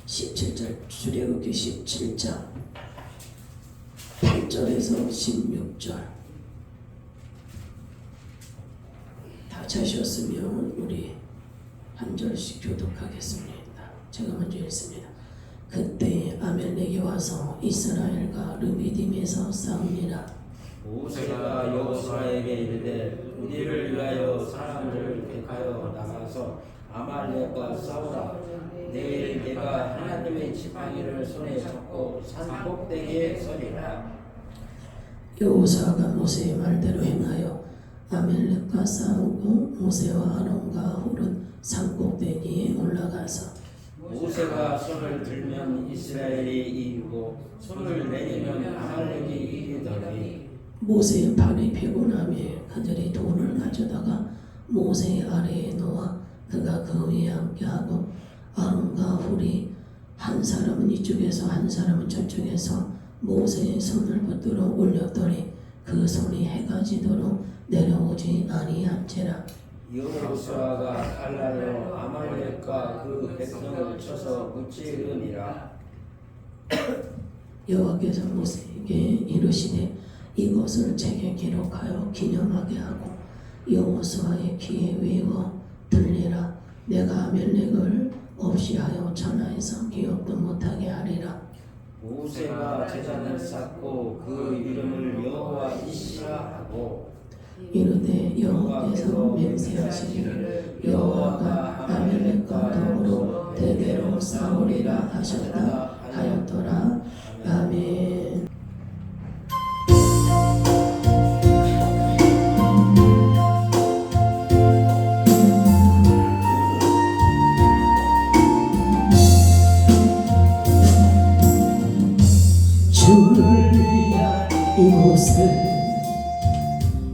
17절 출애굽기 17장 8절에서 16절 다 찾으셨으면 우리 한 절씩 교독하겠습니다. 제가 먼저 읽습니다. 그때 아멜렉이 와서 이스라엘과 르비딤에서 싸우니라. 모세가 여호수아에게 이르되 우리를 위하여 사람들을 택하여 나가서 아말렉과 싸우라. 내일 내가 하나님의 지팡이를 손에 잡고 산 꼭대기에 서리라. 여호수아가 모세의 말대로 행하여 아멜렉과 싸우고 모세와 아론과 훌은 산 꼭대기에 올라가서 모세가 손을 들면 이스라엘이 이기고 손을 내리면 아말렉이 이기더니 모세의 발이 피곤하며 그들이 돌을 가져다가 모세의 아래에 놓아 그가 그 위에 앉게하고 아론과 훌이 한 사람은 이쪽에서 한 사람은 저쪽에서 모세의 손을 붙들어 올렸더니 그 손이 해가 지도록 내려오지 아니한지라. 여호수아가 칼날로 아말렉과 그 백성을 쳐서 무찌르니라. 여호와께서 모세에게 이르시되 이것을 책에 기록하여 기념하게 하고 여호수아의 귀에 외워 들리라. 내가 아멜렉을 없이 하여 천하에서 기억도 못하게 하리라. 모세가 제단을 쌓고 그 이름을 여호와 이시라 하고 이르되 여호와께서 맹세하시기를 여호와가 아멜렉과 더불어 대대로 싸우리라 하셨다 하였더라. 아멘. 주를 위한 이곳을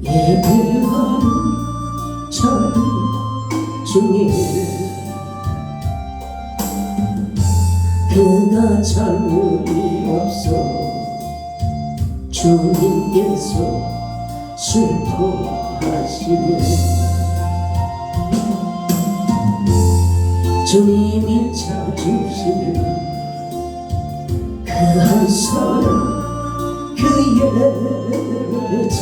예배하는 절 중에 그가 잘못이 없어 주님께서 슬퍼하시네. 주님이 찾으시는 그 한 사람 그의 저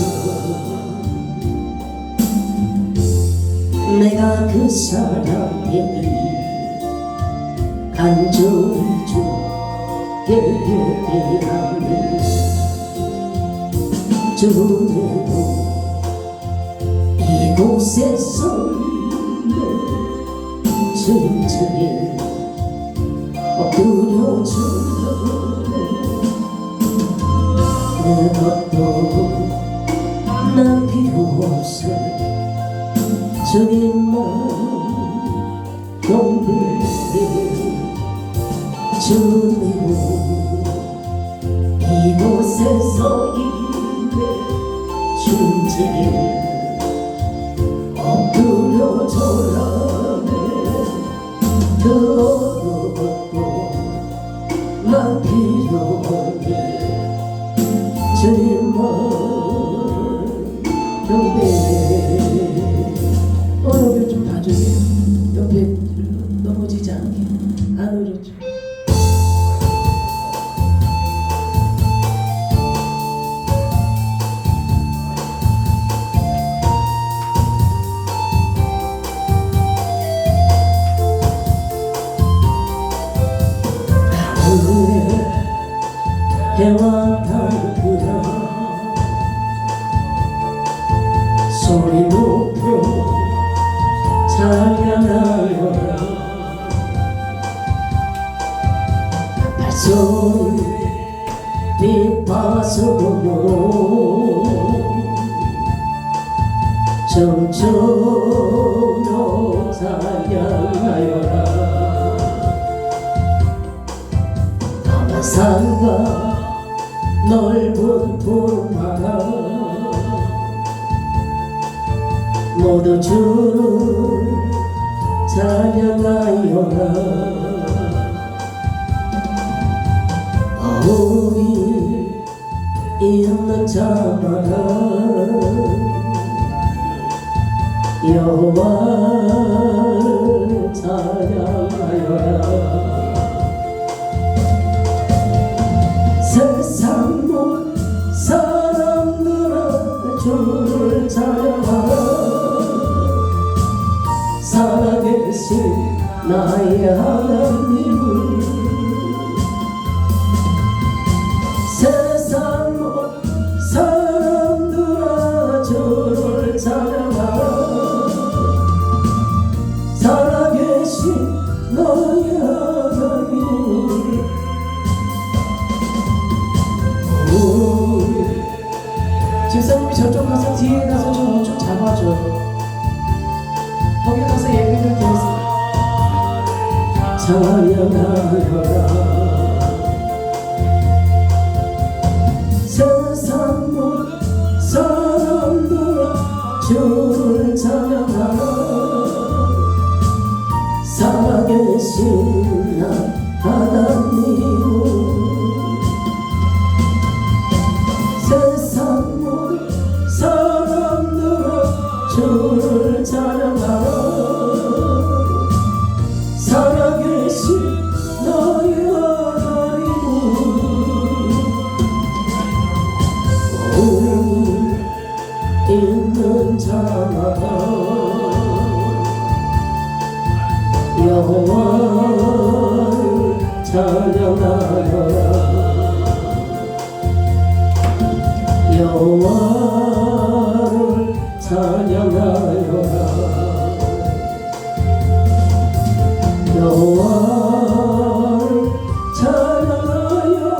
내가 그 사람에게 간절히 주께 예배하네. 주님도 이곳에서 진정에 엎드려 주네. 그것도 난 필요 없어. 주님만 경배해. 주님은 이곳에서 일해 준지를 엎드려 절하네. 그 어느 것도 난 필요 없네. 주님만 경배해. 옆에 좀 봐주세요. 옆에 넘어지지 않게 안으로 좀. 해와 달구나 소리 높여 찬양하여라. 발소리 빛바서도 정처럼 찬양하여라. 산과 넓은 푸른바다 모두 주를 찬양하여라. 어음이 있는 자마다 여호와를 찬양하여라. 나의 하나님은 세상 사람들아 주를 찬양하라. 살아계신 너의 하나님을 집사님이 저쪽 가서 뒤에 가서 좀 잡아줘요. 거기 가서 예배를 드리세요. 찬양하여라. 세상 모든 사람들아 주를 찬양하라. 살아계신 나 하나님은 세상 모든 사람들아 주를 찬양하라. 살아계신 너의 하나님은 오늘 있는 자마다 여호와를 찬양하여라. 여호와를 찬양하여라. 여호와를 찬양하여라.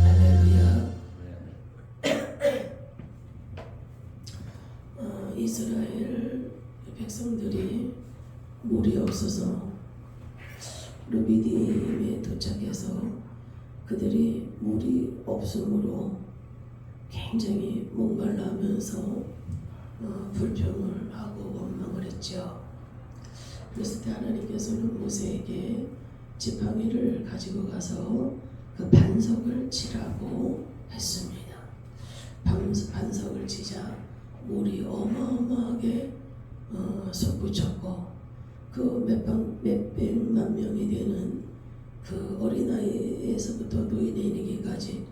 할렐루야. 이스라엘 백성들이 물이 없어서 르비딤에 도착해서 그들이 물이 없으므로 굉장히 목말라하면서 불평을 하고 원망을 했죠. 그래서 하나님께서는 모세에게 지팡이를 가지고 가서 그 반석을 치라고 했습니다. 반석을 치자 물이 어마어마하게 솟구쳤고 그 몇백만 명이 되는 그 어린아이에서부터 노인에 이르기까지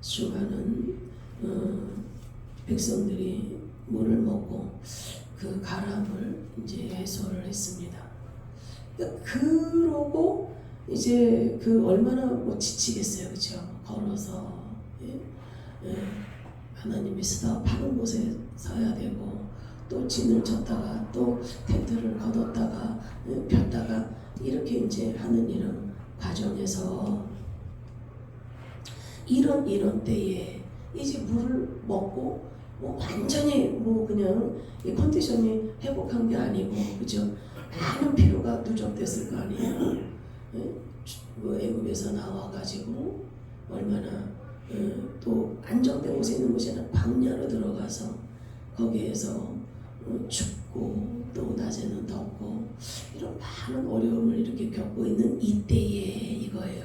수많은 백성들이 물을 먹고 그 가람을 이제 해소를 했습니다. 그러고 이제 그 얼마나 지치겠어요, 그렇죠? 걸어서 하나님이 파는 곳에 서야 되고 또 진을 쳤다가 또 텐트를 걷었다가 폈다가 이렇게 이제 하는 이런 과정에서 이런 때에 이제 물을 먹고 완전히 그냥 이 컨디션이 회복한 게 아니고 그죠? 많은 피로가 누적됐을 거 아니에요. 애굽에서 나와가지고 얼마나 또 안정된 곳에 있는 곳이 아니라 광야로 들어가서 거기에서 춥고 또 낮에는 덥고 이런 많은 어려움을 이렇게 겪고 있는 이때에 이거예요.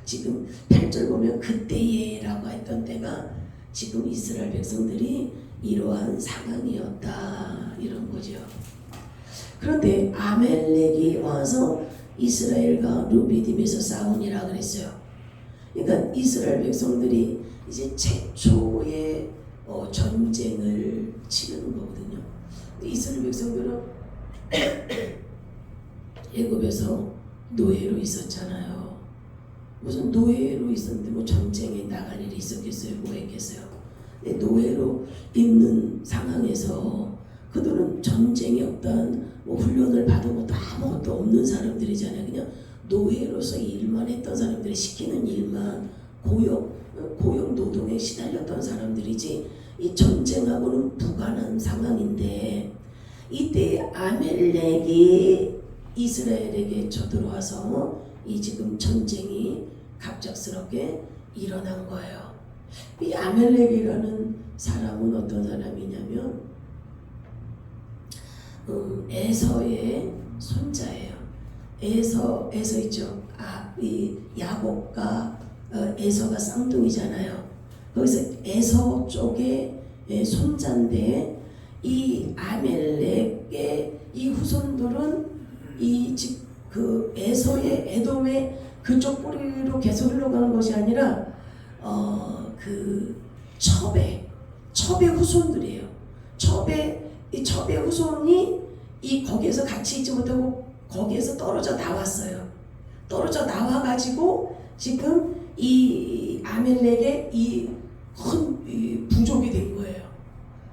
지금 8절 보면 그때에 라고 했던 때가 지금 이스라엘 백성들이 이러한 상황이었다 이런 거죠. 그런데 아멜렉이 와서 이스라엘과 르비딤에서 싸우니라 그랬어요. 그러니까 이스라엘 백성들이 이제 최초의 전쟁을 치르는 거거든요. 이스라엘 백성들은 애굽에서 노예로 있었잖아요. 무슨 노예로 있었는데 전쟁에 나갈 일이 있었겠어요? 뭐 했겠어요? 근데 노예로 있는 상황에서 그들은 전쟁이 없던 훈련을 받은 것도 아무것도 없는 사람들이잖아요. 그냥 노예로서 일만 했던 사람들이 시키는 일만 고용 노동에 시달렸던 사람들이지 이 전쟁하고는 무관한 상황인데 이때 아멜렉이 이스라엘에게 쳐들어와서 이 지금 전쟁이 갑작스럽게 일어난 거예요. 이 아멜렉이라는 사람은 어떤 사람이냐면 에서의 손자예요. 에서 있죠. 이 야곱과 에서가 쌍둥이잖아요. 거기서 에서 쪽의 손자인데 이 아멜렉의 이 후손들은 그 에서의 에돔의 그쪽 뿌리로 계속 흘러가는 것이 아니라 그 첩의 후손들이에요. 이 첩의 후손이 이 거기에서 같이 있지 못하고 거기에서 떨어져 나왔어요. 떨어져 나와가지고 지금 이 아멜렉의 이 큰 부족이 된 거예요.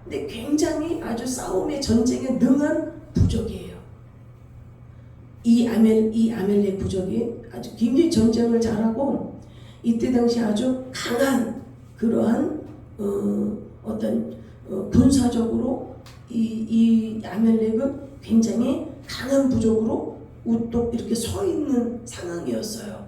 근데 굉장히 아주 싸움의 전쟁에 능한 부족이에요. 이 아멜렉 부족이 아주 굉장히 전쟁을 잘하고 이때 당시 아주 강한 그러한 어떤 군사적으로 이 아멜렉은 굉장히 강한 부족으로 우뚝 이렇게 서 있는 상황이었어요.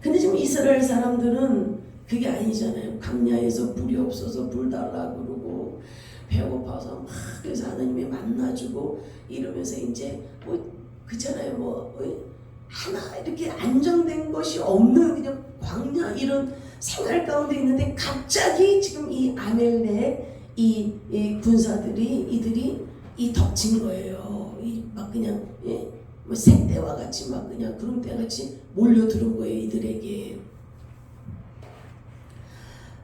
근데 지금 이스라엘 사람들은 그게 아니잖아요. 광야에서 불이 없어서 불 달라 그러고 배고파서 막 그래서 하나님이 만나주고 이러면서 이제 뭐 그잖아요. 뭐 하나 이렇게 안정된 것이 없는 그냥 광야 이런 생활 가운데 있는데 갑자기 지금 이 아멜렉 이 군사들이 이들이 덮친 거예요. 막 그냥 뭐 새떼와 같이 막 그냥 구름대 같이 몰려들은 거예요. 이들에게.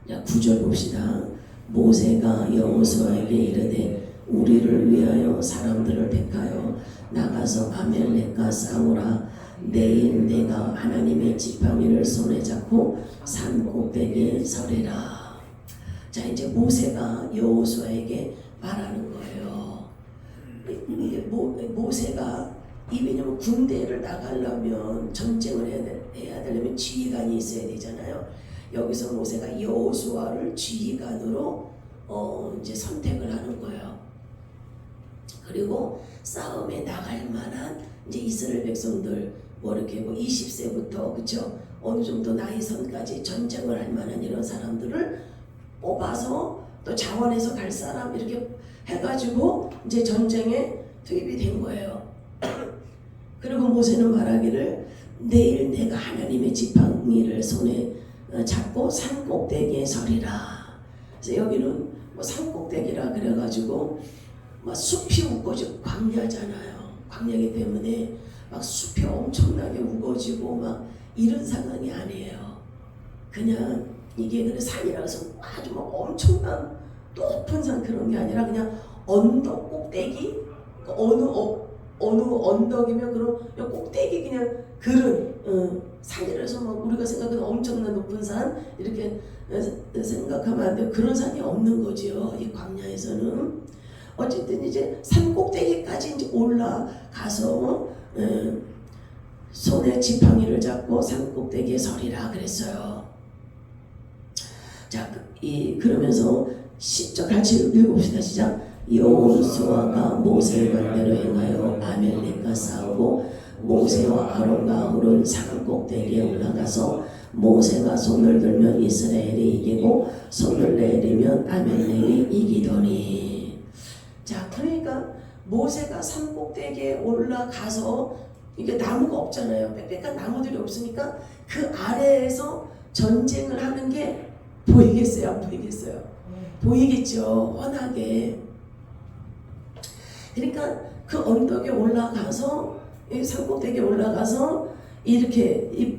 자, 9절 봅시다. 모세가 여호수아에게 이르되 우리를 위하여 사람들을 택하여 나가서 아멜렉과 싸우라. 내일 내가 하나님의 지팡이를 손에 잡고 산 꼭대기에 서리라. 자, 이제 모세가 여호수아에게 말하는 거예요. 모세가 왜냐면 군대를 나가려면 전쟁을 해야 되려면 지휘관이 있어야 되잖아요. 여기서 모세가 여호수아를 지휘관으로 이제 선택을 하는 거예요. 그리고 싸움에 나갈 만한 이제 이스라엘 백성들 뭐 이렇게 뭐 20세부터 그쵸 어느 정도 나이 선까지 전쟁을 할 만한 이런 사람들을 뽑아서 또 자원해서 갈 사람 이렇게 해가지고 이제 전쟁에 투입이 된 거예요. 그리고 모세는 말하기를 내일 내가 하나님의 지팡이를 손에 잡고 산 꼭대기에 서리라. 그래서 여기는 뭐 산 꼭대기라 그래가지고 막 숲이 우거지고 광야잖아요. 광야기 때문에 막 숲이 엄청나게 우거지고 막 이런 상황이 아니에요. 그냥 이게 그래 산이라고 해서 아주 막 엄청난 높은 산 그런 게 아니라 그냥 언덕 꼭대기 어느 언덕이면 그런 꼭대기 그냥 그런 산이라서 막 우리가 생각하는 엄청난 높은 산 이렇게 생각하면 안 돼요. 그런 산이 없는 거지요. 이 광야에서는 어쨌든 이제 산 꼭대기까지 이제 올라가서 손에 지팡이를 잡고 산 꼭대기에 서리라 그랬어요. 자, 그러면서 10절 같이 읽어봅시다. 시작. 여호수아가 모세의 말대로 행하여 아멜렉과 싸우고 모세와 아론과 훌은 산 꼭대기에 올라가서 모세가 손을 들면 이스라엘이 이기고 손을 내리면 아멜렉이 이기더니. 자, 그러니까 모세가 산 꼭대기에 올라가서 이게 나무가 없잖아요. 빽빽한 나무들이 없으니까 그 아래에서 전쟁을 하는 게 보이겠어요? 안 보이겠어요? 보이겠죠. 훤하게. 그러니까 그 언덕에 올라가서 산 꼭대기에 올라가서 이렇게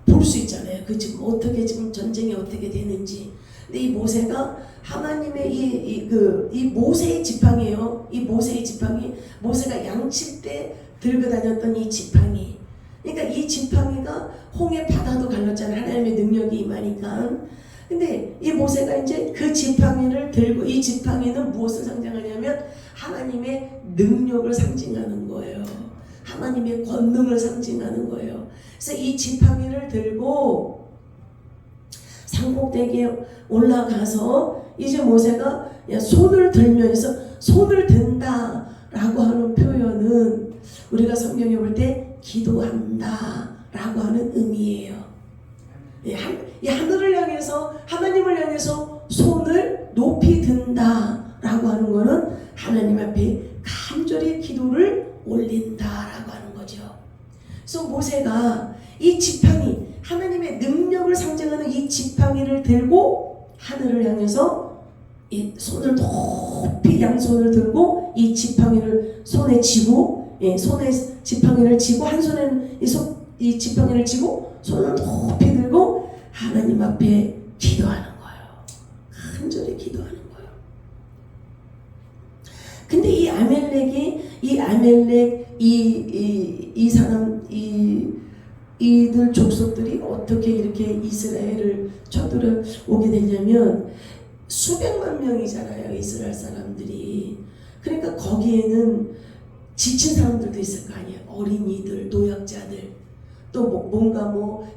볼 수 있잖아요. 그 지금 어떻게 지금 전쟁이 어떻게 되는지. 근데 이 모세가 하나님의 이 모세의 지팡이에요. 이 모세의 지팡이, 모세가 양칠 때 들고 다녔던 이 지팡이. 그러니까 이 지팡이가 홍해 바다도 갈랐잖아요. 하나님의 능력이 임하니까. 근데 이 모세가 이제 그 지팡이를 들고, 이 지팡이는 무엇을 상징하냐면 하나님의 능력을 상징하는 거예요. 하나님의 권능을 상징하는 거예요. 그래서 이 지팡이를 들고 산꼭대기에 올라가서 이제 모세가 손을 들면서, 손을 든다 라고 하는 표현은 우리가 성경에 볼 때 기도한다 라고 하는 의미예요. 이 하늘을 향해서, 하나님을 향해서 손을 높이 든다 라고 하는 거는 하나님 앞에 간절히 기도를 올린다 라고 하는 거죠. 그래서 모세가 이 지팡이, 하나님의 능력을 상징하는 이 지팡이를 들고 하늘을 향해서 이 손을 높이, 양손을 들고 이 지팡이를 손에 쥐고, 손에 지팡이를 쥐고, 한 손에는 이 지팡이를 쥐고 손을 높이 들고 하나님 앞에 기도하는 거예요. 간절히 기도하는 거예요. 이 아멜렉 이 사람 이들 족속들이 어떻게 이렇게 이스라엘을 쳐들어 오게 되냐면 수백만 명이잖아요, 이스라엘 사람들이. 그러니까 거기에는 지친 사람들도 있을 거 아니에요. 어린이들, 노약자들, 또 뭔가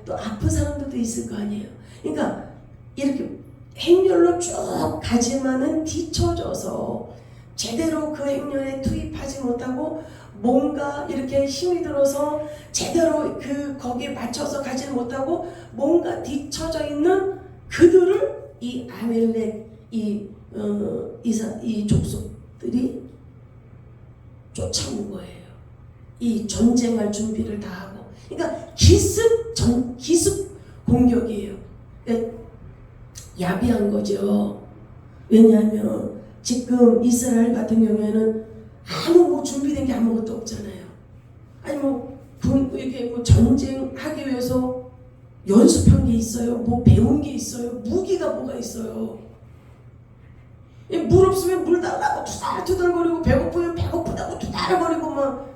또 아픈 사람들도 있을 거 아니에요. 그러니까 이렇게 행렬로 쭉 가지만은 뒤처져서 제대로 그 행렬에 투입하지 못하고 뭔가 이렇게 힘이 들어서 제대로 거기에 맞춰서 가지는 못하고 뭔가 뒤처져 있는 그들을 이 아멜렉 이 족속들이 쫓아온 거예요. 이 전쟁할 준비를 다 하고. 그러니까 기습 공격이에요. 그러니까 야비한 거죠. 왜냐하면 지금 이스라엘 같은 경우에는 아무 준비된 게 아무것도 없잖아요. 아니 이렇게 전쟁하기 위해서 연습한 게 있어요. 배운 게 있어요. 무기가 뭐가 있어요. 물 없으면 물 달라고 투덜투덜거리고 배고프면 배고프다고 투덜거리고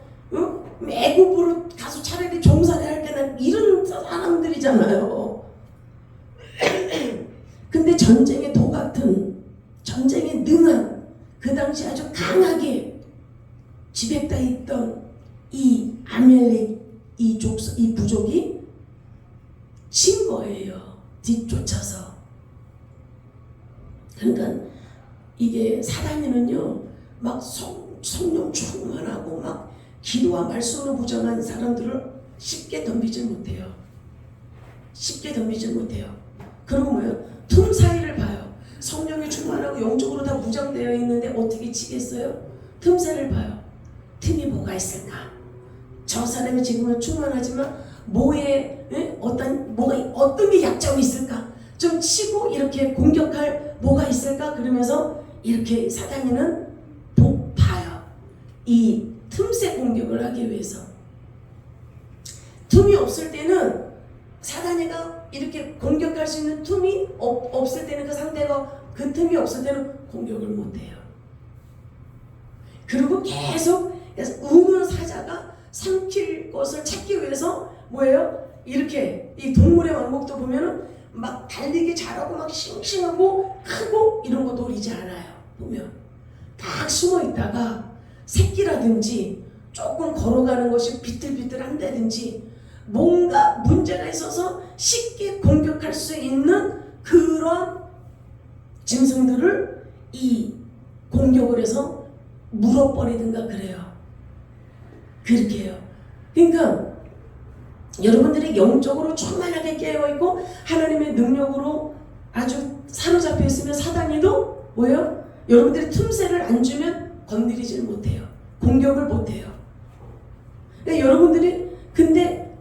애국으로 가서 차라리 종살이 할 때는 이런 사람들이잖아요. 근데 전쟁의 도 같은 전쟁에 능한 그 당시 아주 강하게 지배다 있던 이 아멜렉 이 부족이 친 거예요. 뒤쫓아서. 그러니까 이게 사단이는요 막 성령 충만하고 막 기도와 말씀으로 부정한 사람들을 쉽게 덤비질 못해요. 그리고 뭐예요? 틈 사이를 봐요. 성령이 충만하고 영적으로 다 무장되어 있는데 어떻게 치겠어요? 틈 사이를 봐요. 틈이 뭐가 있을까? 저 사람이 지금은 충만하지만 어떤 게 약점이 있을까? 좀 치고 이렇게 공격할 뭐가 있을까? 그러면서 이렇게 사단이는 봐요. 이 틈새 공격을 하기 위해서. 틈이 없을 때는 사단이가 이렇게 공격할 수 있는 틈이 없을 때는 그 상대가 그 틈이 없을 때는 공격을 못해요. 그리고 계속 우는 사자가 삼킬 것을 찾기 위해서 뭐예요? 이렇게 이 동물의 왕국도 보면은 막 달리기 잘하고 막 싱싱하고 크고 이런 거 노리지 않아요. 보면 딱 숨어 있다가 새끼라든지 조금 걸어가는 것이 비틀비틀한다든지 뭔가 문제가 있어서 쉽게 공격할 수 있는 그런 짐승들을 이 공격을 해서 물어버리든가 그래요. 그렇게 해요. 그러니까 여러분들이 영적으로 충만하게 깨어있고 하나님의 능력으로 아주 사로잡혀 있으면 사단이도 뭐예요? 여러분들이 틈새를 안 주면 건드리질 못해요. 공격을 못해요. 그러니까 여러분들이 근데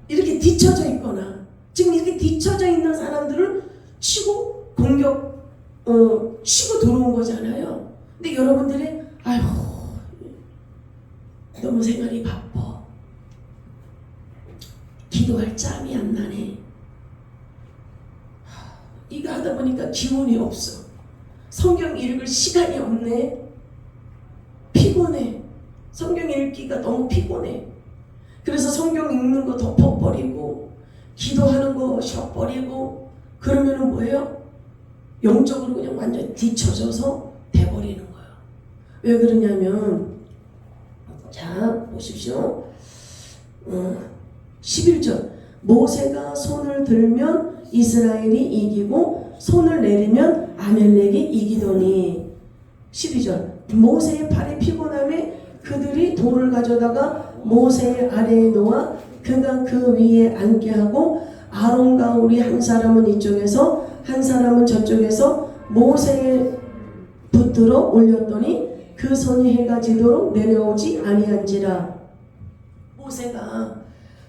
이렇게 뒤쳐져 있거나 지금 이렇게 뒤쳐져 있는 사람들을 치고 치고 들어온 거잖아요. 근데 여러분들이 너무 생활이 바빠. 기도할 짬이 안 나네. 이거 하다 보니까 기운이 없어. 성경 읽을 시간이 없네. 피곤해. 성경 읽기가 너무 피곤해. 그래서 성경 읽는 거 덮어버리고 기도하는 거 쉬어버리고 그러면은 뭐예요? 영적으로 그냥 완전 뒤쳐져서 돼버리는 거예요. 왜 그러냐면 자 보십시오. 11절 모세가 손을 들면 이스라엘이 이기고 손을 내리면 아멜렉이 이기더니 12절 모세의 팔이 피곤함에 그들이 돌을 가져다가 모세의 아래에 놓아 그가 그 위에 앉게 하고 아론과 우리 한 사람은 이쪽에서 한 사람은 저쪽에서 모세의 붙들어 올렸더니 그 손이 해가 지도록 내려오지 아니한지라. 모세가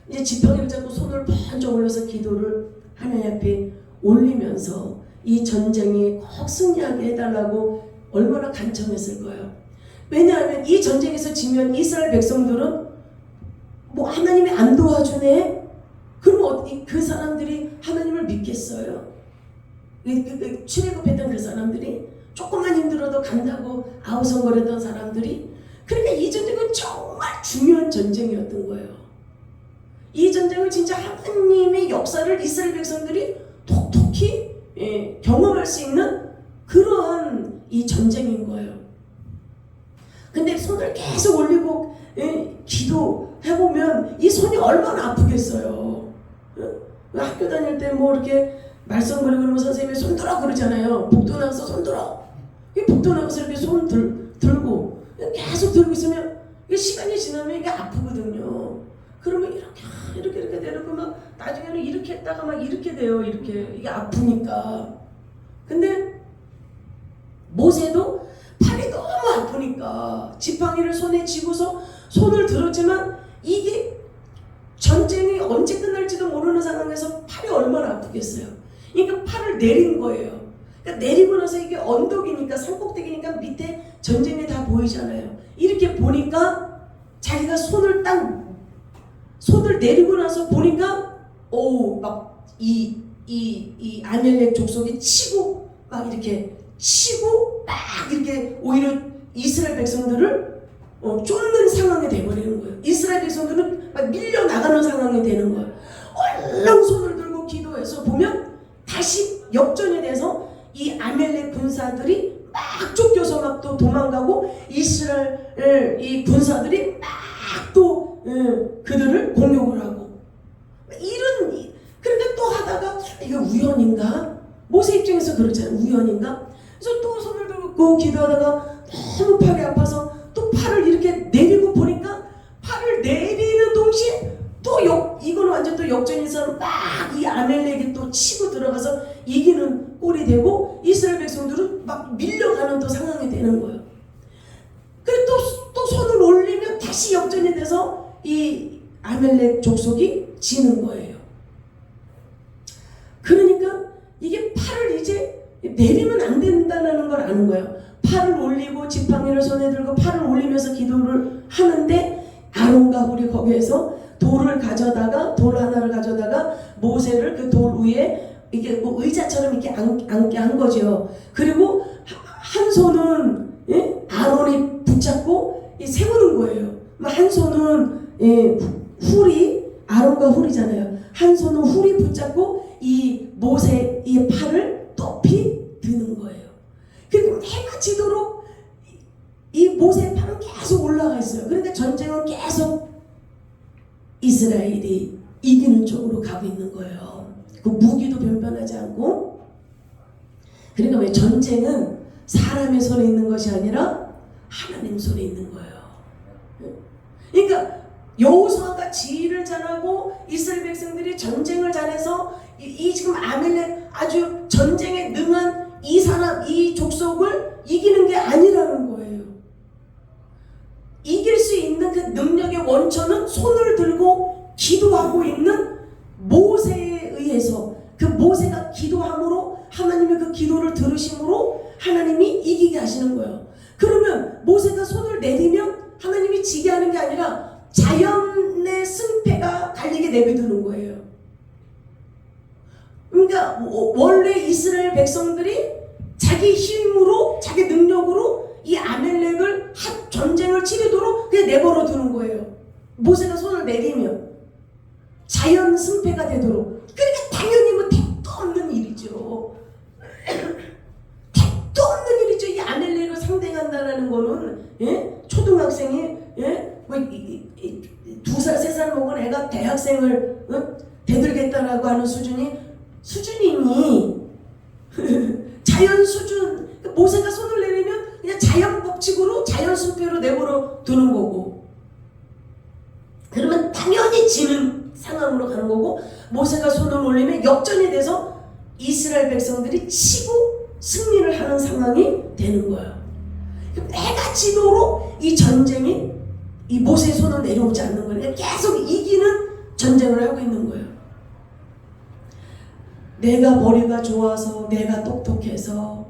이제 지팡이를 잡고 손을 번쩍 올려서 기도를 하나님 앞에 올리면서 이 전쟁이 꼭 승리하게 해달라고 얼마나 간청했을 거예요. 왜냐하면 이 전쟁에서 지면 이스라엘 백성들은 하나님이 안 도와주네? 그럼 그 사람들이 하나님을 믿겠어요? 출애굽했던 그 사람들이 조금만 힘들어도 간다고 아우성거렸던 사람들이, 그러니까 이 전쟁은 정말 중요한 전쟁이었던 거예요. 이 전쟁을 진짜 하나님의 역사를 이스라엘 백성들이 톡톡히 경험할 수 있는 그러한 이 전쟁인 거예요. 근데 손을 계속 올리고 기도해보면 이 손이 얼마나 아프겠어요. 학교 다닐 때 뭐 이렇게 말썽거리고 그러면 선생님이 손 들어 그러잖아요. 복도 나가서 손 들어. 복도 나가서 이렇게 손 들고 계속 들고 있으면 시간이 지나면 이게 아프거든요. 그러면 이렇게 내려고 막 나중에는 이렇게 했다가 막 이렇게 돼요. 이게 아프니까. 근데 모세도 팔이 너무 아프니까 지팡이를 손에 쥐고서 손을 들었지만 이게 전쟁이 언제 끝날지도 모르는 상황에서 팔이 얼마나 아프겠어요. 그러니까 팔을 내린 거예요. 그러니까 내리고 나서 이게 언덕이니까 산꼭대기니까 밑에 전쟁이 다 보이잖아요. 이렇게 보니까 자기가 손을 내리고 나서 보니까 막 이 아멜렉 족속이 치고 막 이렇게 오히려 이스라엘 백성들을 쫓는 상황이 돼버리는 거예요. 이스라엘 백성들은 막 밀려나가는 상황이 되는 거예요. 얼른 손을 들고 기도해서 보면 다시 역전이 돼서 이 아멜렉 군사들이 막 쫓겨서 막 또 도망가고 이스라엘 이 군사들이 막 또 그들을 공격을 하고 그러니까 또 하다가 이거 우연인가? 모세 입장에서 그렇잖아요. 우연인가? 그래서 또 손을 들고 기도하다가 너무 팔이 아파서 또 팔을 이렇게 내리고 보니까 팔을 내리는 동시에 또 이거는 완전 또 역전에서 막 이 아멜렉이 또 치고 들어가서 이기는 꼴이 되고 이스라엘 백성들은 막 밀려가는 또 상황이 되는 거예요. 그리고 또 손을 올리면 다시 역전이 돼서 이 아멜렉 족속이 지는 거예요. 그러니까 이게 팔을 이제 내리면 안 된다는 걸 아는 거예요. 팔을 올리고 지팡이를 손에 들고 팔을 올리면서 기도를 하는데 아론과 훌이 거기에서 돌 하나를 가져다가 모세를 그 돌 위에 이게 뭐 의자처럼 이렇게 앉게 한 거죠. 그리고 한 손은 아론이 붙잡고 세우는 거예요. 한 손은 아론과 훌이잖아요. 한 손은 훌이 붙잡고 이 모세 이 팔을 높이 드는 거예요. 그리고 해가 지도록 이 모세의 팔은 계속 올라가 있어요. 그러니까 전쟁은 계속 이스라엘이 이기는 쪽으로 가고 있는 거예요. 그 무기도 변변하지 않고. 그러니까 왜 전쟁은 사람의 손에 있는 것이 아니라 하나님 손에 있는 거예요. 그러니까 여호수아가 지휘를 잘하고 이스라엘 백성들이 전쟁을 잘해서 이 지금 아멜렉 아주 전쟁에 능한 이 족속을 이기는 게 아니라는 거예요. 이길 수 있는 그 능력의 원천은 손을 들고 기도하고 있는 모세에 의해서, 그 모세가 기도함으로 하나님의 그 기도를 들으심으로 하나님이 이기게 하시는 거예요. 그러면 모세가 손을 내리면 하나님이 지게 하는 게 아니라 자연의 승패가 갈리게 내비두는 거예요. 그러니까 원래 이스라엘 백성들이 자기 힘으로 자기 능력으로 이 아멜렉을 전쟁을 치르도록 그냥 내버려 두는 거예요. 모세가 손을 내리면 자연 승패가 되도록. 그러니까 당연히 뭐 택도 없는 일이죠. 택도 없는 일이죠. 이 아멜렉을 상대한다는 거는 초등학생이 뭐 2살 3살 먹은 애가 대학생을 대들겠다라고 하는 수준이니 자연 수준. 모세가 손을 내리면 그냥 자연 법칙으로 자연 승패로 내버려 두는 거고, 그러면 당연히 지는 상황으로 가는 거고, 모세가 손을 올리면 역전이 돼서 이스라엘 백성들이 치고 승리를 하는 상황이 되는 거예요. 해가 지도록 이 전쟁이 이 모세의 손을 내려오지 않는 거예요. 계속 이기는 전쟁을 하고 있는 거예요. 내가 머리가 좋아서, 내가 똑똑해서,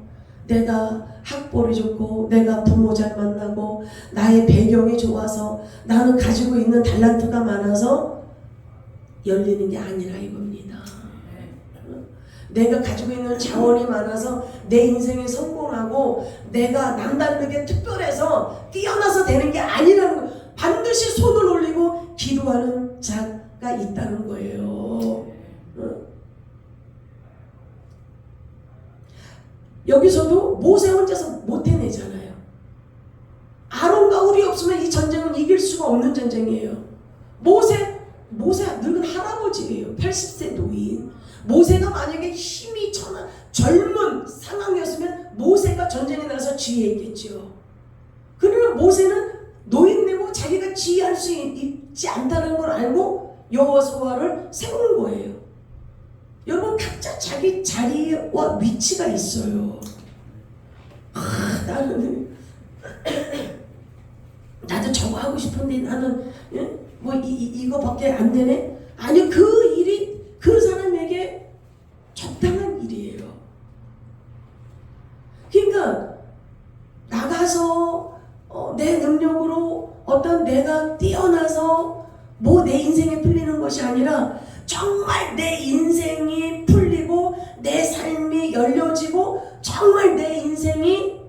내가 학벌이 좋고, 내가 부모 잘 만나고, 나의 배경이 좋아서, 나는 가지고 있는 달란트가 많아서 열리는 게 아니라 이겁니다. 내가 가지고 있는 자원이 많아서 내 인생에 성공하고 내가 남다르게 특별해서 뛰어나서 되는 게 아니라는 거. 반드시 손을 올리고 기도하는 자가 있다는 거예요. 여기서도 모세 혼자서 못 해내잖아요. 아론과 홀이 없으면 이 전쟁은 이길 수가 없는 전쟁이에요. 모세 늙은 할아버지예요. 80세 노인. 모세가 만약에 힘이 젊은 상황이었으면 모세가 전쟁에 나서 지휘했겠죠. 그러나 모세는 노인되고 자기가 지휘할 수 있지 않다는 걸 알고 여호수아를 세우는 거예요. 여러분 각자 자기 자리와 위치가 있어요. 나도 저거 하고 싶은데 나는 뭐 이거밖에 안 되네? 아니, 그 일이 그 사람에게 적당한 일이에요. 그러니까 나가서 내 능력으로 어떤 내가 뛰어나서 뭐 내 인생에 풀리는 것이 아니라 정말 내 인생이 풀리고 내 삶이 열려지고 정말 내 인생이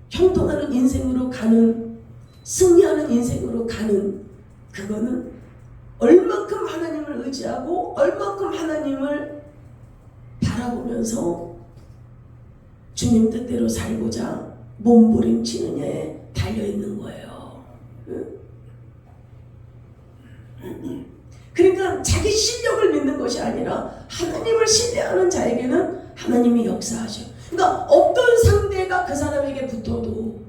형통하는 인생으로 가는, 승리하는 인생으로 가는, 그거는 얼만큼 하나님을 의지하고 얼만큼 하나님을 바라보면서 주님 뜻대로 살고자 몸부림치느냐에 달려있는 거예요. 그러니까 자기 실력을 믿는 것이 아니라 하나님을 신뢰하는 자에게는 하나님이 역사하셔. 그러니까 어떤 상대가 그 사람에게 붙어도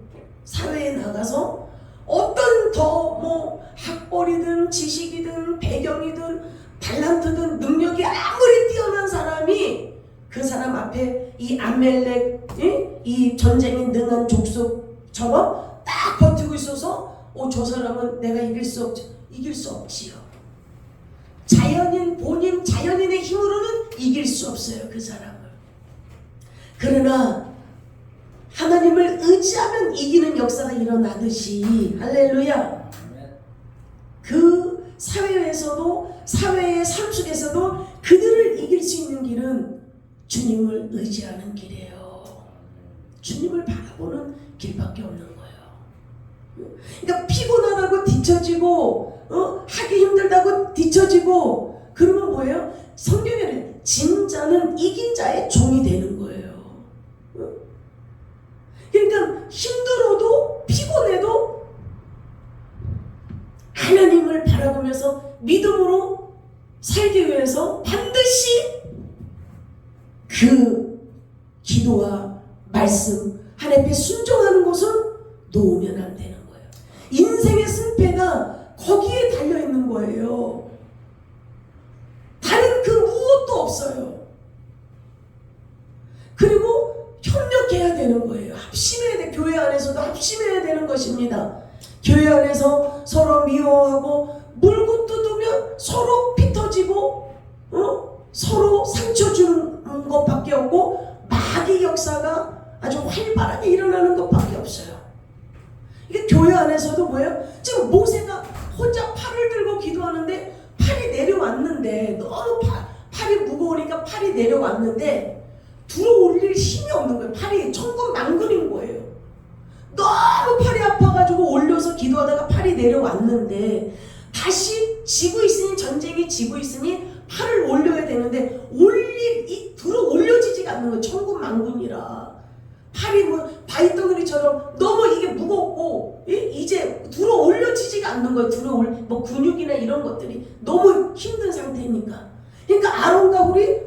사회에 나가서 어떤 더 뭐 학벌이든 지식이든 배경이든 달란트든 능력이 아무리 뛰어난 사람이 그 사람 앞에 이 아멜렉 이 전쟁에 능한 족속처럼 딱 버티고 있어서 저 사람은 내가 이길 수 없지요. 자연인의 힘으로는 이길 수 없어요, 그 사람을. 그러나 하나님을 의지하면 이기는 역사가 일어나듯이, 할렐루야, 그 사회에서도, 사회의 삶 속에서도 그들을 이길 수 있는 길은 주님을 의지하는 길이에요. 주님을 바라보는 길밖에 없는 거예요. 그러니까 피곤하다고 뒤처지고 하기 힘들다고 뒤처지고 그러면 뭐예요? 성경에는 진자는 이긴 자의 종이 되는 거예요. 그러니까 힘들어도 피곤해도 하나님을 바라보면서 믿음으로 살기 위해서 반드시 그 기도와 말씀 하나님께 순종하는 것을 놓으면 안 되는 거예요. 인생의 승패가 거기에 달려있는 거예요. 다른 그 무엇도 없어요. 그리고 협력해야 되는 거예요. 합심해야 돼. 교회 안에서도 합심해야 되는 것입니다. 교회 안에서 서로 미워하고 물고 뜯으면 서로 피 터지고 서로 상처 주는 것밖에 없고 마귀 역사가 아주 활발하게 일어나는 것밖에 없어요. 이게 교회 안에서도 뭐예요? 지금 모세가 혼자 팔을 들고 기도하는데 팔이 내려왔는데 너무 팔이 무거우니까 팔이 내려왔는데 들어올릴 힘이 없는 거예요. 팔이 천근만근인 거예요. 너무 팔이 아파가지고 올려서 기도하다가 팔이 내려왔는데 다시 지고 있으니, 전쟁이 지고 있으니 팔을 올려야 되는데 들어 올려지지가 않는 거예요. 천근만근이라 팔이 뭐 바위덩어리처럼 너무 이게 무겁고 이제 들어 올려지지가 않는 거예요. 뭐 근육이나 이런 것들이 너무 힘든 상태니까. 그러니까 아론과 홀이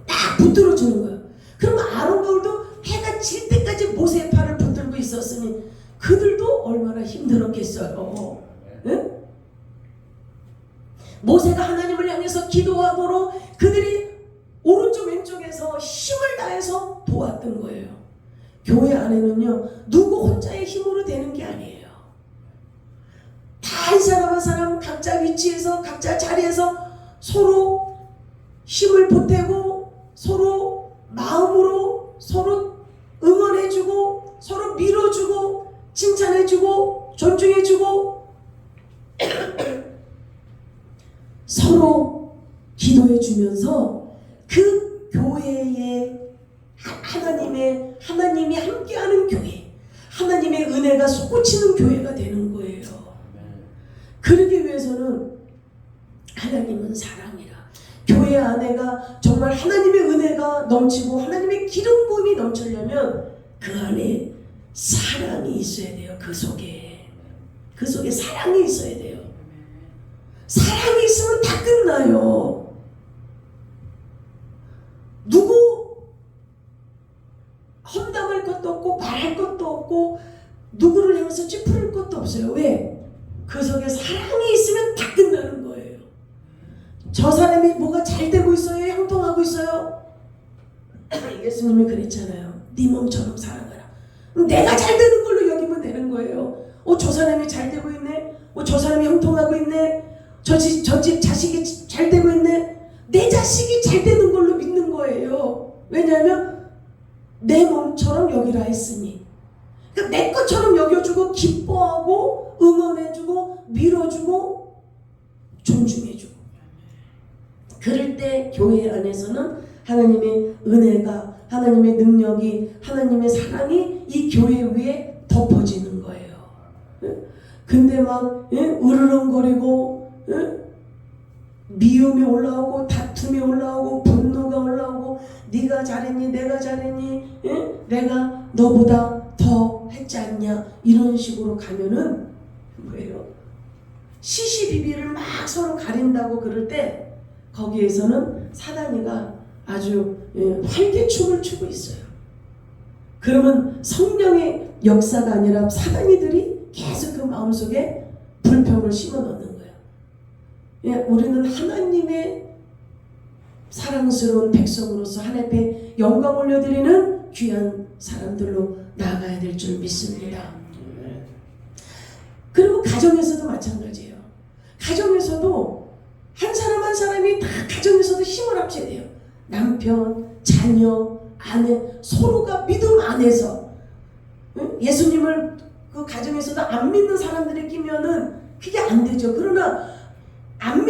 딱 붙들어 주는 거예요. 그러면 아론과 홀도 해가 질 때까지 모세의 팔을 붙들고 있었으니 그들도 얼마나 힘들었겠어요. 응? 모세가 하나님을 향해서 기도하도록 그들이 오른쪽 왼쪽에서 힘을 다해서 도왔던 거예요. 교회 안에는요, 누구 혼자의 힘으로 되는 게 아니에요. 다 한 사람 한 사람 각자 위치에서 각자 자리에서 서로 힘을 보태고 서로 마음으로 서로 응원해주고 서로 밀어주고 칭찬해주고 존중해주고 아내가 솟구치는 교회가 되는 거예요. 그러기 위해서는 하나님은 사랑이라. 교회 안에가 정말 하나님의 은혜가 넘치고 하나님의 기름 부음이 넘치려면 그 안에 사랑이 있어야 돼요. 그 속에 사랑이 있어야 돼요. 사랑이 있으면 다 끝나요. 누구 험담할 것도 없고 말할 것도 없고 누구를 향해서 찌푸릴 것도 없어요. 왜? 그 속에 사랑이 있으면 다 끝나는 거예요. 저 사람이 뭐가 잘 되고 있어요? 형통하고 있어요? 예수님이 그랬잖아요. 네 몸처럼 사랑하라. 내가 잘 되는 걸로 여기면 되는 거예요. 저 사람이 잘 되고 있네. 저 사람이 형통하고 있네. 저 집 자식이 잘 되고 있네. 내 자식이 잘 되는 걸로 믿는 거예요. 왜냐하면 내 몸처럼 여기라 했으니. 그러니까 내 것처럼 여겨주고 기뻐하고 응원해주고 밀어주고 존중해주고. 그럴 때 교회 안에서는 하나님의 은혜가, 하나님의 능력이, 하나님의 사랑이 이 교회 위에 덮어지는 거예요. 근데 막 으르렁거리고 미움이 올라오고 다툼이 올라오고 분노가 올라오고 네가 잘했니 내가 잘했니 내가 너보다 더 했지 않냐 이런 식으로 가면은 뭐예요? 시시비비를 막 서로 가린다고 그럴 때 거기에서는 사단이가 아주 활개춤을 추고 있어요. 그러면 성령의 역사가 아니라 사단이들이 계속 그 마음속에 불평을 심어 넣는 거예요. 우리는 하나님의 사랑스러운 백성으로서 하나님 앞에 영광 올려드리는 귀한 사람들로 나아가야 될 줄 믿습니다. 그리고 가정에서도 마찬가지예요. 가정에서도 한 사람 한 사람이 다 가정에서도 힘을 합쳐야 돼요. 남편, 자녀, 아내 서로가 믿음 안에서 예수님을 그 가정에서도 안 믿는 사람들이 끼면은 그게 안 되죠. 그러나 안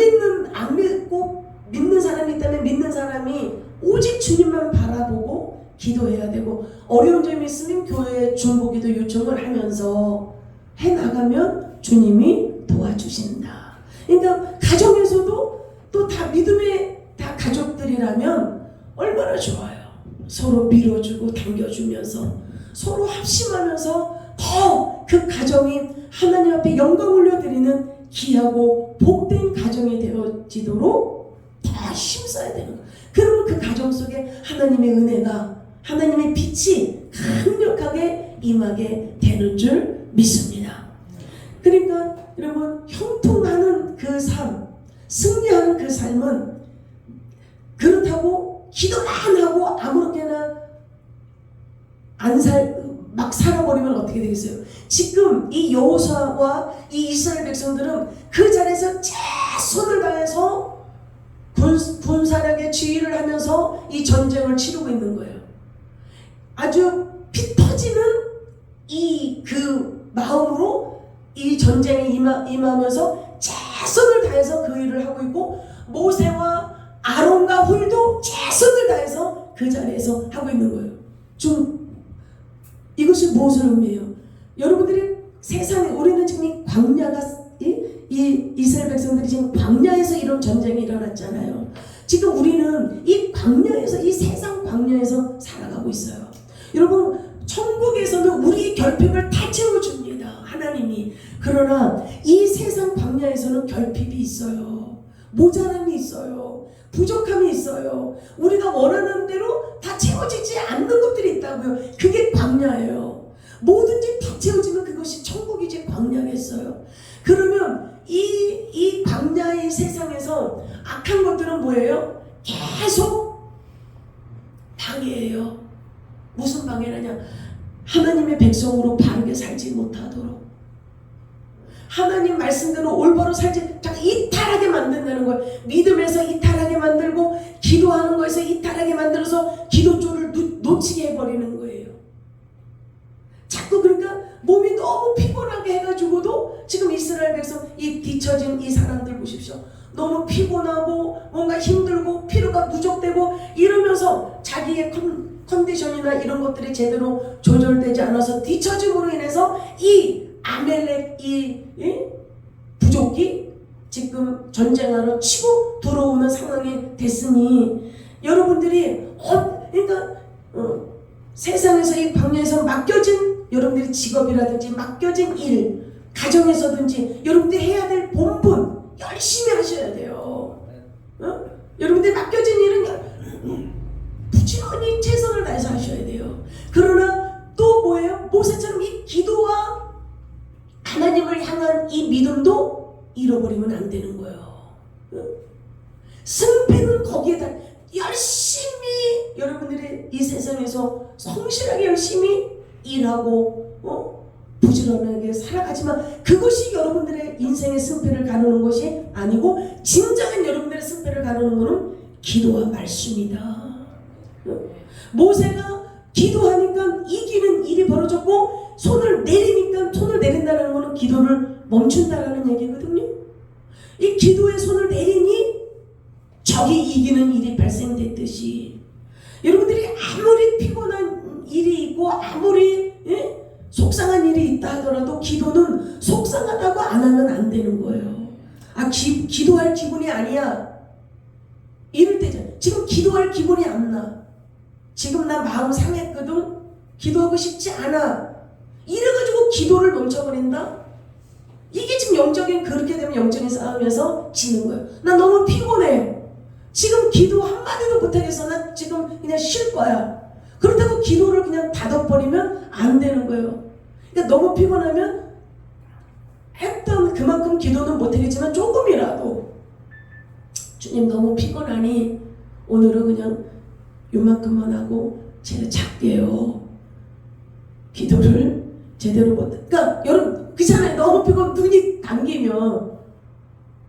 믿고 믿는 사람이 있다면 믿는 사람이 오직 주님만 바라보고 기도해야 되고 어려운 점이 있으면 교회에 중보기도 요청을 하면서 해나가면 주님이 도와주신다. 그러니까 가정에서도 또 다 믿음의 다 가족들이라면 얼마나 좋아요. 서로 밀어주고 당겨주면서 서로 합심하면서 더 그 가정이 하나님 앞에 영광 올려드리는 귀하고 복된 가정이 되어지도록 더 힘써야 되는 거예요. 그러면 그 가정 속에 하나님의 은혜가 하나님의 빛이 강력하게 임하게 되는 줄 믿습니다. 그러니까 여러분 형통하는 그 삶, 승리하는 그 삶은 그렇다고 기도만 하고 아무렇게나 막 살아버리면 어떻게 되겠어요? 지금 이 여호수아와 이 이스라엘 백성들은 그 자리에서 최선을 다해서 군사력의 지휘를 하면서 이 전쟁을 치르고 있는 거예요. 아주 피 터지는 그 마음으로 이 전쟁에 임하면서 최선을 다해서 그 일을 하고 있고 모세와 아론과 훌도 최선을 다해서 그 자리에서 하고 있는 거예요. 이것이 무엇을 의미해요? 여러분들이 세상에 우리는 지금 이 광야가 이 이스라엘 백성들이 지금 광야에서 이런 전쟁이 일어났잖아요. 지금 우리는 이 광야에서 이 세상 광야에서 살아가고 있어요. 여러분 천국에서는 우리의 결핍을 다 채워줍니다. 하나님이. 그러나 이 세상 광야에서는 결핍이 있어요. 모자람이 있어요. 부족함이 있어요. 우리가 원하는 대로 다 채워지지 않는 것들이 있다고요. 그게 광야예요. 뭐든지 다 채워지면 그것이 천국이지 광야겠어요. 그러면 이 광야의 세상에서 악한 것들은 뭐예요? 계속 방해예요. 무슨 방해라냐? 하나님의 백성으로 바르게 살지 못하도록 하나님 말씀대로 올바로 살지 이탈하게 만든다는 거예요. 믿음에서 이탈하게 만들고 기도하는 거에서 이탈하게 만들어서 기도조를 놓치게 해버리는 거예요. 자꾸 그러니까 몸이 너무 피곤하게 해가지고도 지금 이스라엘 백성 이 뒤처진 이 사람들 보십시오. 너무 피곤하고 뭔가 힘들고 피로가 누적되고 이러면서 자기의 컨디션이나 이런 것들이 제대로 조절되지 않아서 뒤처짐으로 인해서 이 아멜렉 이 부족이 지금 전쟁하러 치고 들어오는 상황이 됐으니 여러분들이 세상에서 이 광야에서 맡겨진 여러분들의 직업이라든지 맡겨진 일, 가정에서든지 여러분들이 해야 될 본분 열심히 하셔야 돼요. 여러분들이 맡겨진 일은 부지런히 최선을 다해서 하셔야 돼요. 그러나 또 뭐예요? 모세처럼 이 기도와 하나님을 향한 이 믿음도 잃어버리면 안 되는 거예요. 승패는 거기에다 열심히 여러분들이 이 세상에서 성실하게 열심히 일하고 부지런하게 살아가지만 그것이 여러분들의 인생의 승패를 가르는 것이 아니고 진정한 여러분들의 승패를 가르는 것은 기도와 말씀이다. 모세가 기도하니까 이기는 일이 벌어졌고 손을 내리니까 손을 내린다는 것은 기도를 멈춘다라는 얘기거든요. 이 기도에 손을 내리니 적이 이기는 일이 발생됐듯이 여러분들이 아무리 피곤한 일이 있고 아무리 속상한 일이 있다 하더라도 기도는 속상하다고 안 하면 안 되는 거예요. 기도할 기분이 아니야. 이럴 때잖아. 지금 기도할 기분이 안 나. 지금 나 마음 상했거든. 기도하고 싶지 않아. 이래가지고 기도를 멈춰버린다? 이게 지금 그렇게 되면 영적인 싸움에서 지는 거예요. 나 너무 피곤해. 지금 기도 한마디도 못하겠어. 나 지금 그냥 쉴 거야. 그렇다고 기도를 그냥 닫아버리면 안 되는 거예요. 그러니까 너무 피곤하면 했던 그만큼 기도는 못하겠지만 조금이라도 주님 너무 피곤하니 오늘은 그냥 요만큼만 하고 제가 작게요. 기도를 제대로 못. 그러니까 여러분 그잖아요. 너무 피곤 눈이 감기면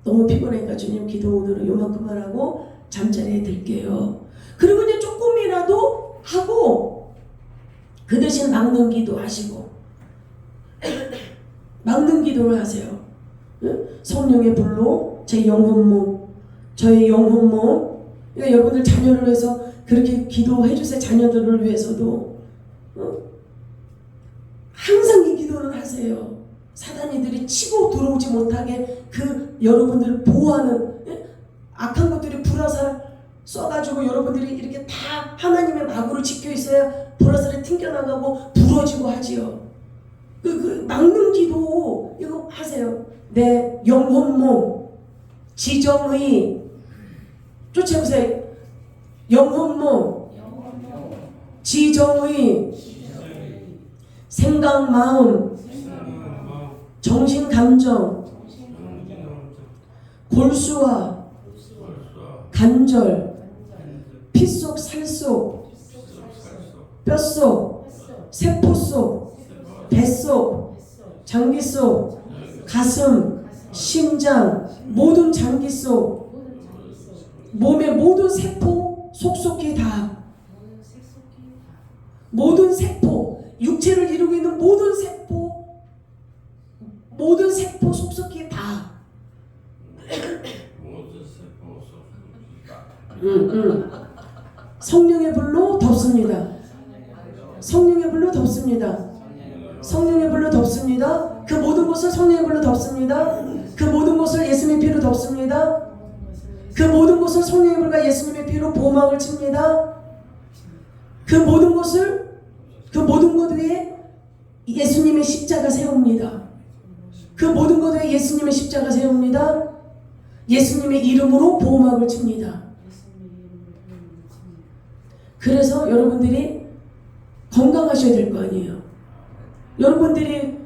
너무 피곤하니까 주님 기도 오늘은 요만큼만 하고 잠자리에 들게요. 그리고 이제 조금이라도 하고 그 대신 막는 기도 하시고 막는 기도를 하세요. 성령의 불로 제 영혼 몸, 저의 영혼 몸. 그러니까 여러분들 자녀를 위해서 그렇게 기도해 주세요. 자녀들을 위해서도 항상 이 기도는 하세요. 사단이들이 치고 들어오지 못하게 그 여러분들을 보호하는 악한 것들이 불화살 쏴가지고 여러분들이 이렇게 다 하나님의 마구를 지켜 있어야 불화살이 튕겨나가고 부러지고 하지요. 그 막는 기도 이거 하세요. 내 영혼 몸 지정의 쫓아보세요. 영혼 몸 지정의 생각 마음 정신 감정 골수와 간절 피속 살속 뼛속 세포속 뱃속 장기속 가슴 심장 모든 장기속 몸의 모든 세포 속속히 다 모든 세포 육체를 이루고 있는 모든 세포 속속히 다 성령의 불로 덮습니다. 성령의 불로 덮습니다. 성령의 불로 덮습니다. 그 모든 것을 성령의 불로 덮습니다. 그 모든 것을 예수님의 피로 덮습니다. 그 모든 것을 성령의 불과 예수님의 피로 보호막을 칩니다. 그 모든 것 위에 예수님의 십자가 세웁니다. 그 모든 것 위에 예수님의 십자가 세웁니다. 예수님의 이름으로 보호막을 칩니다. 그래서 여러분들이 건강하셔야 될 거 아니에요. 여러분들이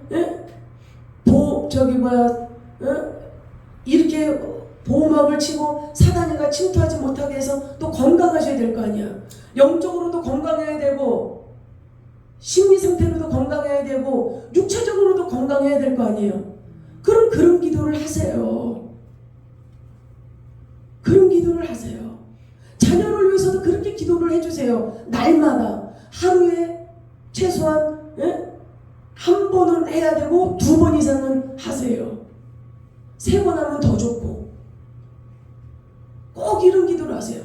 이렇게 보호막을 치고 사단이가 침투하지 못하게 해서 또 건강하셔야 될 거 아니야. 영적으로도 건강해야 되고 심리 상태로도 건강해야 되고 육체적으로도 건강해야 될 거 아니에요. 그럼 그런 기도를 하세요. 그런 기도를 하세요. 자녀를 위해서도 그렇게 기도를 해주세요. 날마다 하루에 최소한 한 번은 해야 되고 2번 이상은 하세요. 3번 하면 더 좋고 꼭 이런 기도를 하세요.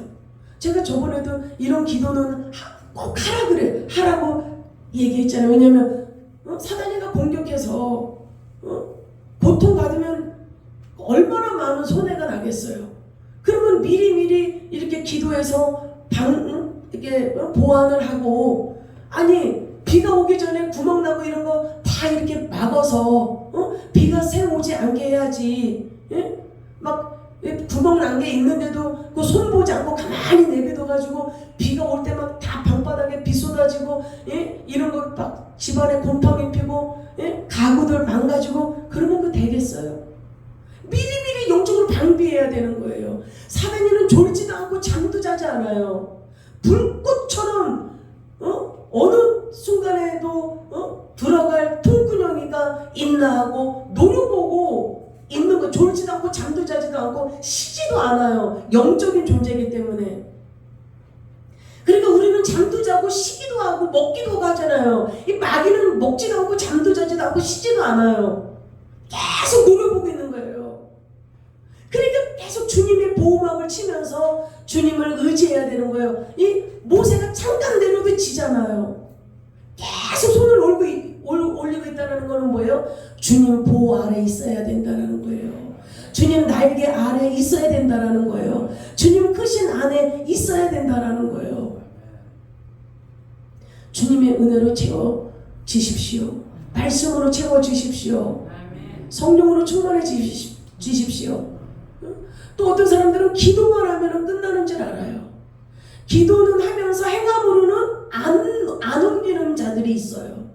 제가 저번에도 이런 기도는 꼭 하라 그래. 하라고 얘기했잖아요. 왜냐면 사단이가 공격해서 고통받으면 얼마나 많은 손해가 나겠어요. 그러면 미리미리 이렇게 기도해서 이렇게 보완을 하고, 아니 비가 오기 전에 구멍 나고 이런 거 다 이렇게 막아서 비가 새 오지 않게 해야지. 예? 막 구멍 난 게 있는데도 그 손 보지 않고 가만히 내비둬가지고 비가 올 때 막 다 방바닥에 비 쏟아지고, 예? 이런 거 막 집안에 곰팡이 피고, 예? 가구들 망가지고 그러면 그 되겠어요? 미리미리 영적으로 방비해야 되는 거예요. 사단이는 졸지도 않고 잠도 자지 않아요. 불꽃처럼 어느 순간에도 들어갈 통구녕이가 있나 하고 노려보고 있는 거, 졸지도 않고 잠도 자지도 않고 쉬지도 않아요. 영적인 존재이기 때문에. 그러니까 우리는 잠도 자고 쉬기도 하고 먹기도 하잖아요. 이 마귀는 먹지도 않고 잠도 자지도 않고 쉬지도 않아요. 계속 노려보고 있는 거예요. 그러니까 계속 주님의 보호막을 치면서 주님을 의지해야 되는 거예요. 이 모세가 잠깐 내려도 지잖아요. 계속 손을 올리고 있다는 거는 뭐예요? 주님 보호 아래 있어야 된다는 거예요. 주님 날개 아래 있어야 된다는 거예요. 주님 크신 안에 있어야 된다는 거예요. 주님의 은혜로 채워 주십시오. 말씀으로 채워 주십시오. 성령으로 충만해 주십시오. 또 어떤 사람들은 기도만 하면 끝나는 줄 알아요. 기도는 하면서 행함으로는 안 옮기는 자들이 있어요.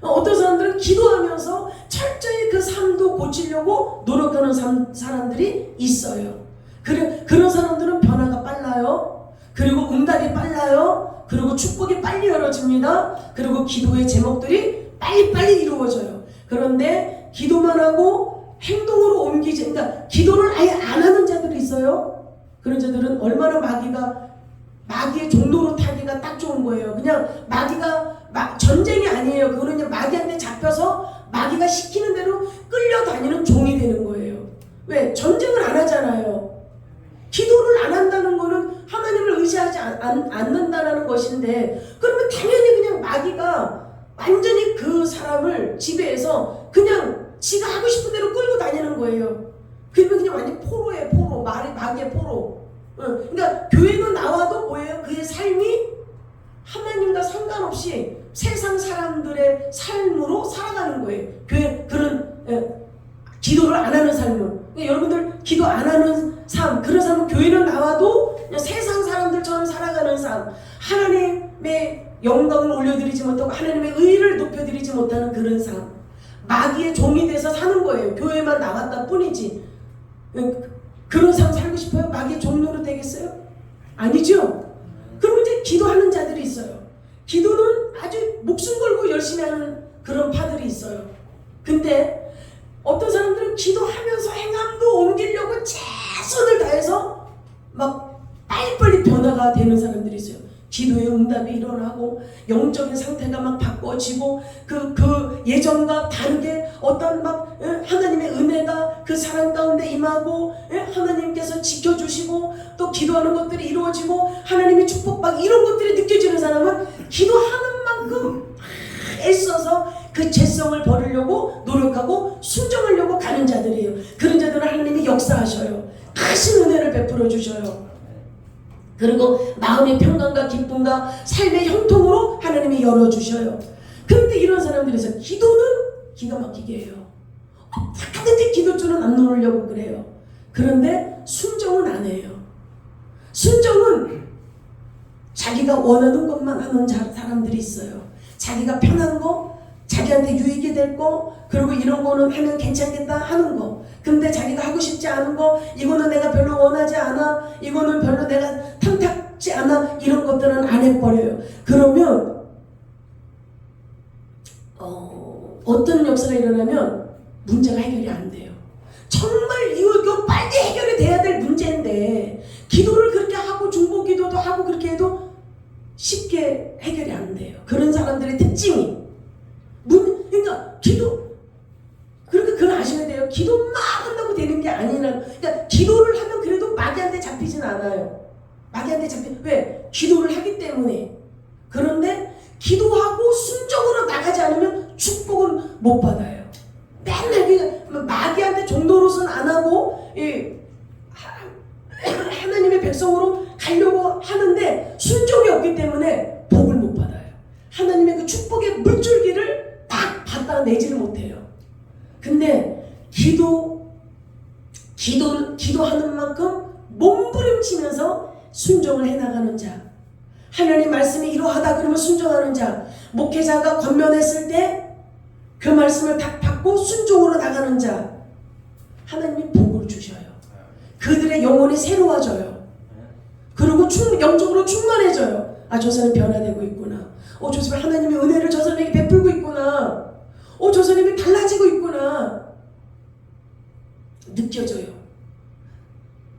어떤 사람들은 기도하면서 철저히 그 삶도 고치려고 노력하는 사람들이 있어요. 그런 사람들은 변화가 빨라요. 그리고 응답이 빨라요. 그리고 축복이 빨리 열어집니다. 그리고 기도의 제목들이 빨리빨리 이루어져요. 그런데 기도만 하고 행동으로 옮기지, 그러니까 기도를 아예 안 하는 자들이 있어요. 그런 자들은 얼마나 마귀의 종로로 타기가 딱 좋은 거예요. 그냥 전쟁이 아니에요. 그거는 그냥 마귀한테 잡혀서 마귀가 시키는 대로 끌려다니는 종이 되는 거예요. 왜? 전쟁을 안 하잖아요. 기도를 안 한다는 거는 하나님을 의지하지 않는다는 것인데, 그러면 당연히 그냥 마귀가 완전히 그 사람을 지배해서 그냥 지가 하고 싶은 대로 끌고 다니는 거예요. 그러면 그냥 완전 포로예요. 포로. 마귀의 포로. 그러니까 교회는 나와도 뭐예요? 그의 삶이 하나님과 상관없이 세상 사람들의 삶으로 살아가는 거예요. 기도를 안 하는 삶은. 그러니까 여러분들 기도 안 하는 삶, 그런 삶은 교회는 나와도 그냥 세상 사람들처럼 살아가는 삶, 하나님의 영광을 올려드리지 못하고 하나님의 의를 높여드리지 못하는 그런 삶, 마귀의 종이 돼서 사는 거예요. 교회만 나왔다 뿐이지. 그런 삶 살고 싶어요? 마귀의 종로로 되겠어요? 아니죠? 그러면 이제 기도하는 자들이 있어요. 기도는 아주 목숨 걸고 열심히 하는 그런 파들이 있어요. 근데 어떤 사람들은 기도하면서 행함도 옮기려고 최선을 다해서 막 빨리빨리 변화가 되는 사람들이 있어요. 기도의 응답이 일어나고 영적인 상태가 막 바꿔지고 그 예전과 다르게 어떤 막 하나님의 은혜가 그 사람 가운데 임하고 하나님께서 지켜주시고 또 기도하는 것들이 이루어지고 하나님의 축복 막 이런 것들이 느껴지는 사람은 기도하는 만큼 애써서 그 죄성을 버리려고 노력하고 순종하려고 가는 자들이에요. 그런 자들은 하나님이 역사하셔요. 크신 은혜를 베풀어 주셔요. 그리고 마음의 평강과 기쁨과 삶의 형통으로 하나님이 열어주셔요. 그런데 이런 사람들이 있어요. 기도는 기가 막히게 해요. 어떻게든지 기도줄은 안 놓으려고 그래요. 그런데 순종은 안 해요. 순종은 자기가 원하는 것만 하는 사람들이 있어요. 자기가 편한 거, 자기한테 유익이 될 거, 그리고 이런 거는 하면 괜찮겠다 하는 거. 근데 자기가 하고 싶지 않은 거, 이거는 내가 별로 원하지 않아, 이거는 별로 내가 탐탁지 않아, 이런 것들은 안 해버려요. 그러면 어떤 역사가 일어나면 문제가 해결이 안 돼요. 정말 이거 빨리 해결이 돼야 될 문제인데 기도를 그렇게 하고 중보기도도 하고 그렇게 해도 쉽게 해결이 안 돼요. 그런 사람들의 특징이 그러니까 그러니까 그걸 아셔야 돼요. 기도만 한다고 되는 게 아니라, 그러니까 기도를 하면 그래도 마귀한테 잡히진 않아요. 마귀한테 잡힌 왜? 기도를 하기 때문에. 그런데 기도하고 순종으로 나가지 않으면 축복은 못 받아요. 맨날 마귀한테 종노릇은 안 하고 하나님의 백성으로 가려고 하는데 순종이 없기 때문에 복을 못 받아요. 하나님의 그 축복의 물줄기를 딱 받아내지를 못해요. 근데 기도하는 만큼 몸부림치면서 순종을 해나가는 자, 하나님 말씀이 이러하다 그러면 순종하는 자, 목회자가 권면했을 때 그 말씀을 딱 받고 순종으로 나가는 자, 하나님이 복을 주셔요. 그들의 영혼이 새로워져요. 그리고 영적으로 충만해져요. 아, 저 사람이 변화되고 있구나. 저 사람이 하나님의 은혜를 저 사람에게 베풀고 있구나. 저 사람이 달라지고 있구나. 느껴져요.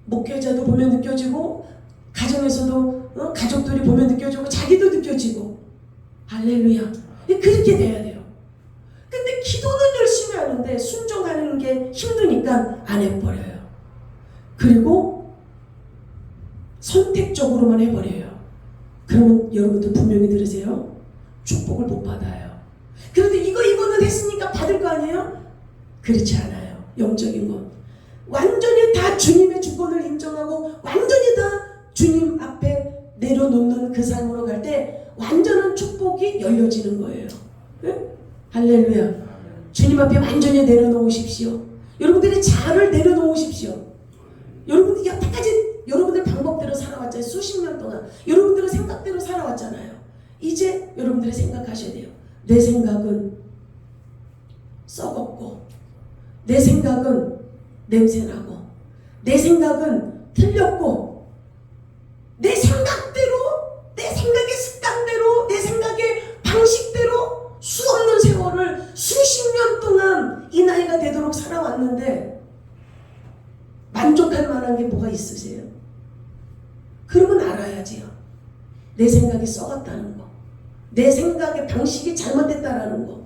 목회자도 보면 느껴지고, 가정에서도 가족들이 보면 느껴지고, 자기도 느껴지고. 할렐루야. 그렇게 돼야 돼요. 근데 기도는 열심히 하는데 순종하는 게 힘드니까 안 해버려요. 그리고 선택적으로만 해버려요. 그러면 여러분들 분명히 들으세요. 축복을 못 받아요. 그런데 이거는 했으니까 받을 거 아니에요? 그렇지 않아요. 영적인 건 완전히 다 주님의 주권을 인정하고 완전히 다 주님 앞에 내려놓는 그 삶으로 갈 때 완전한 축복이 열려지는 거예요. 네? 할렐루야. 주님 앞에 완전히 내려놓으십시오. 여러분들의 자아를 내려놓으십시오. 여러분들 여태까지 여러분들 방법대로 살아왔잖아요. 수십 년 동안 여러분들의 생각대로 살아왔잖아요. 이제 여러분들이 생각하셔야 돼요. 내 생각은 썩었고, 내 생각은 냄새나고, 내 생각은 틀렸고, 내 생각대로, 내 생각의 습관대로, 내 생각의 방식대로 수없는 세월을 수십 년 동안 이 나이가 되도록 살아왔는데 만족할 만한 게 뭐가 있으세요? 그러면 알아야지요. 내 생각이 썩었다는 거, 내 생각의 방식이 잘못됐다라는 거.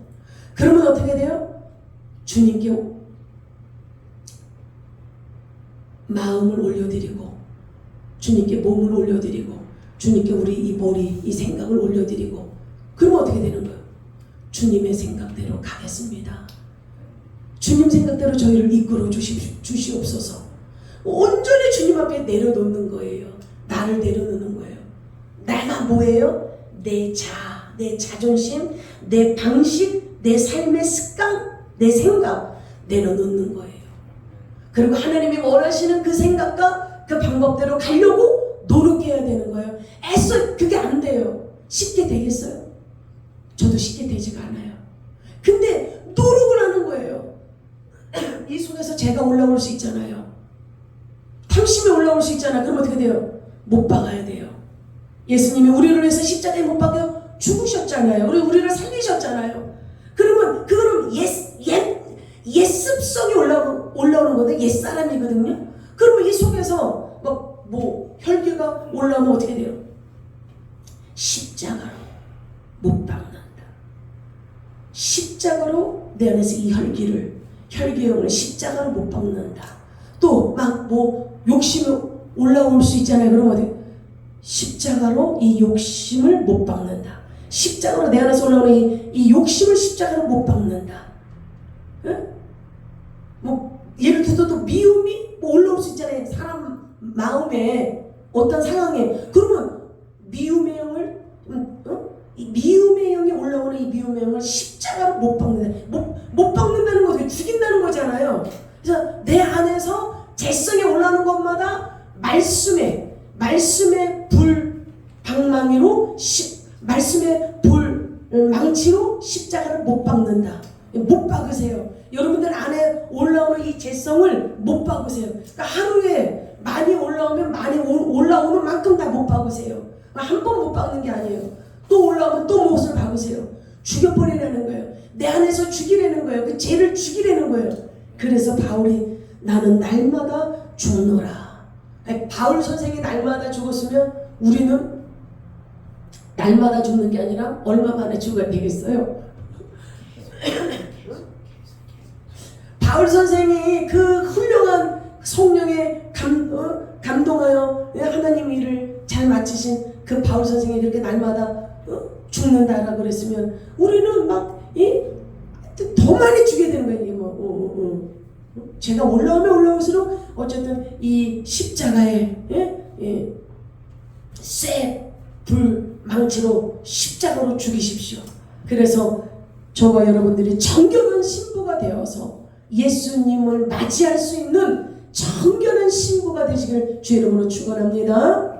그러면 어떻게 돼요? 주님께 마음을 올려드리고, 주님께 몸을 올려드리고, 주님께 우리 이 머리, 이 생각을 올려드리고, 그러면 어떻게 되는 거예요? 주님의 생각대로 가겠습니다. 주님 생각대로 저희를 이끌어 주시옵소서. 온전히 주님 앞에 내려놓는 거예요. 나를 내려놓는 거예요. 내가 뭐예요? 내 자존심, 내 방식, 내 삶의 습관, 내 생각 내려놓는 거예요. 그리고 하나님이 원하시는 그 생각과 그 방법대로 가려고 노력해야 되는 거예요. 애써 그게 안 돼요. 쉽게 되겠어요? 저도 쉽게 되지가 않아요. 근데 노력을 하는 거예요. 이 속에서 제가 올라올 수 있잖아요. 탐심이 올라올 수 있잖아요. 그럼 어떻게 돼요? 못 박아야 돼요. 예수님이 우리를 위해서 십자가에 못 박여 죽으셨잖아요. 우리를 살리셨잖아요. 그러면 그거는 옛 습성이 올라오는 건데 옛 사람이거든요. 그러면 이 속에서 뭐 혈기가 올라오면 어떻게 돼요? 십자가로 못 박는다. 십자가로 내 안에서 이 혈기의 영을 십자가로 못 박는다. 또 막 뭐 욕심이 올라올 수 있잖아요. 그럼 어디? 십자가로 이 욕심을 못 박는다. 십자가로 내 안에서 올라오는 이 욕심을 십자가로 못 박는다. 응? 뭐 예를 들어서 또 미움이 뭐 올라올 수 있잖아요. 사람 마음에 어떤 상황에. 그러면 미움의 영을 이 미움의 영이 올라오는 이 미움의 영을 십자가로 못 박는다. 못 박는다는 거 죽인다는 거잖아요. 그래서 내 안에서 재성이 올라오는 것마다 말씀의 불 방망이로 말씀의 불 망치로 십자가를 못 박는다. 못 박으세요. 여러분들 안에 올라오는 이 재성을 못 박으세요. 그러니까 하루에 많이 올라오면 많이 올라오는 만큼 다 못 박으세요. 한 번 못 박는 게 아니에요. 또 올라오면 또 못을 박으세요. 죽여버리라는 거예요. 내 안에서 죽이라는 거예요. 그 죄를 죽이라는 거예요. 그래서 바울이 나는 날마다 죽노라. 아니, 바울 선생이 날마다 죽었으면 우리는 날마다 죽는 게 아니라 얼마 만에 죽어야 되겠어요? 바울 선생이 그 훌륭한 성령에 감동하여 하나님 일을 그 바울 선생이 그렇게 날마다 죽는다라 그랬으면 우리는 막 더 많이 죽게 되는 거예요. 제가 올라오면 올라올수록 어쨌든 이 십자가에 쇠 불망치로 십자가로 죽이십시오. 그래서 저와 여러분들이 정결한 신부가 되어서 예수님을 맞이할 수 있는 정결한 신부가 되시길 주의 이름으로 축원합니다.